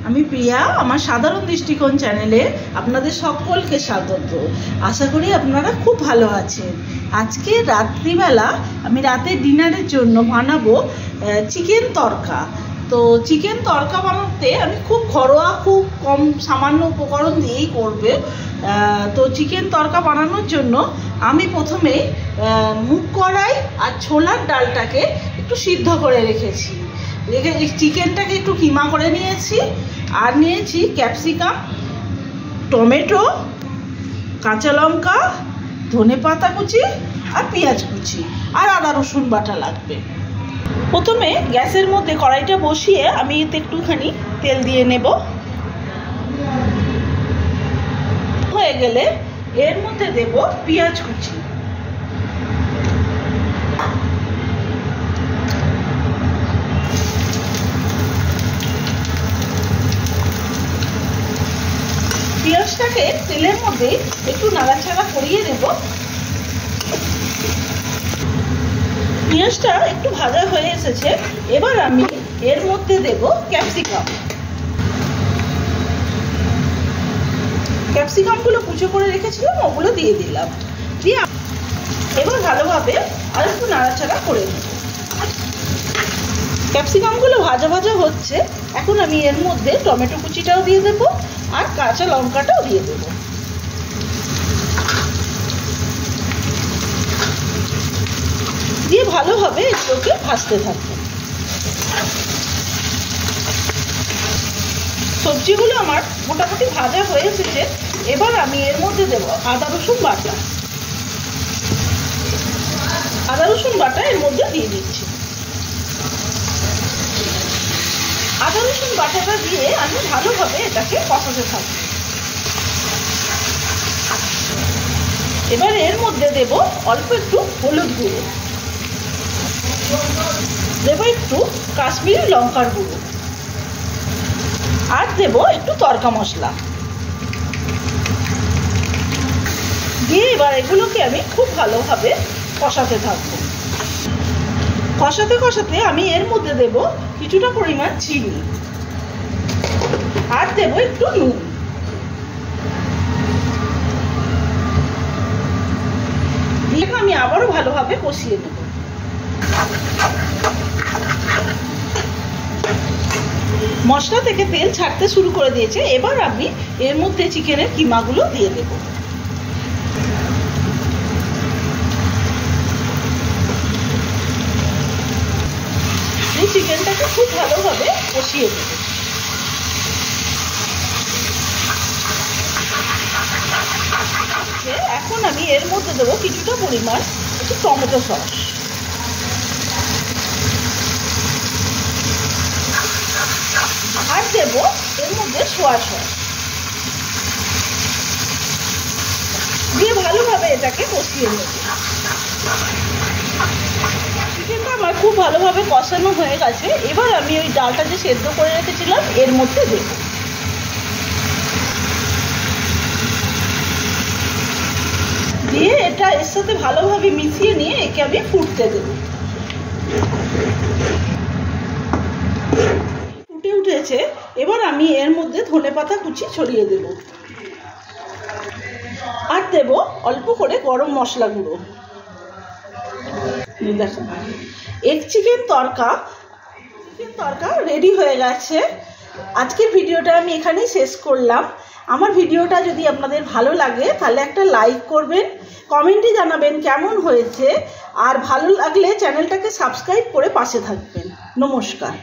আমি প্রিয়া, আমার সাধারণ দৃষ্টিকোণ চ্যানেলে আপনাদের সকলকে স্বাগত। আশা করি আপনারা খুব ভালো আছেন। আজকে রাত্রিবেলা আমি রাতের ডিনারের জন্য বানাবো চিকেন তড়কা। তো চিকেন তড়কা বানাতে আমি খুব ঘরোয়া, খুব কম সামান্য উপকরণ দিয়েই করবে। তো চিকেন তড়কা বানানোর জন্য আমি প্রথমে মুগ কড়াই আর ছোলার ডালটাকে একটু সিদ্ধ করে রেখেছি। চিকেনটাকে একটু কিমা করে নিয়েছি, আর নিয়েছি ক্যাপসিকাম, টমেটো, কাঁচা লঙ্কা, ধনেপাতা কুচি আর পেঁয়াজ কুচি আর আদা রসুন বাটা লাগবে। প্রথমে গ্যাসের মধ্যে কড়াইটা বসিয়ে আমি এতে একটুখানি তেল দিয়ে নেব। হয়ে গেলে এর মধ্যে দেব পেঁয়াজ কুচি, পেঁয়াজটাকে তেলের মধ্যে একটু নাড়াচাড়া করিয়ে দেব। পেঁয়াজটা একটু ভাজা হয়ে এসেছে, এবার আমি এর মধ্যে দেব ক্যাপসিকাম। ক্যাপসিকামগুলো কুচো করে রেখেছিলাম, ওগুলো দিয়ে দিলাম। দিয়ে এবার ভালোভাবে আর একটু নাড়াচাড়া করে দেব। ক্যাপসিকামগুলো ভাজা ভাজা হচ্ছে, এখন আমি এর মধ্যে টমেটো কুচিটাও দিয়ে দেব আর কাঁচা লঙ্কাটাও দিয়ে দেব। দিয়ে ভালোভাবে এগুলোকে ভাজতে থাকবো। সবজিগুলো আমার মোটামুটি ভাজা হয়ে এসেছে, এবার আমি এর মধ্যে দেব আদা রসুন বাটা। আদা রসুন বাটা এর মধ্যে দিয়ে দিচ্ছি। আদা রসুন বাটাটা দিয়ে আমি ভালোভাবে এটাকে কষাতে থাকবো। এবার এর মধ্যে দেব অল্প একটু হলুদ গুঁড়ো, দেব একটু কাশ্মীরি লঙ্কার গুঁড়ো, আর দেব একটু তড়কা মশলা দিয়ে এবার এগুলোকে আমি খুব ভালোভাবে কষাতে থাকবো। কষাতে কষাতে আমি এর মধ্যে দেব কিছুটা পরিমাণ চিনি আর দেব একটু নুন। দিয়ে আমি আবারও ভালোভাবে কষিয়ে নেব। মশলা থেকে তেল ছাড়তে শুরু করে দিয়েছে, এবার আমি এর মধ্যে চিকেনের কিমাগুলো দিয়ে দেব। এই চিকেনটাকে খুব ভালোভাবে কষিয়ে দেব। এখন আমি এর মধ্যে দেবো কিছুটা পরিমাণ একটু টমেটো সস, আর দেব এর মধ্যে সোয়া সস দিয়ে ভালোভাবে এটাকে কষিয়ে নেব। চিকেনটা আমার খুব ভালোভাবে কষানো হয়ে গেছে, এবার আমি ওই ডালটা যে সেদ্ধ করে রেখেছিলাম এর মধ্যে দেব। দিয়ে এটা এর সাথে ভালোভাবে মিশিয়ে নিয়ে একে আমি ফুটতে দেব। ফুটে উঠেছে, এবার আমি এর মধ্যে ধনেপাতা কুচি ছড়িয়ে দেব, আর দেব অল্প করে গরম মশলা গুঁড়ো। দেখুন, এগ চিকেন তড়কা রেডি হয়ে গেছে। আজকের ভিডিওটা আমি এখানেই শেষ করলাম। আমার ভিডিওটা যদি আপনাদের ভালো লাগে তাহলে একটা লাইক করবেন, কমেন্টে জানাবেন কেমন হয়েছে, আর ভালো লাগলে চ্যানেলটাকে সাবস্ক্রাইব করে পাশে থাকবেন। নমস্কার।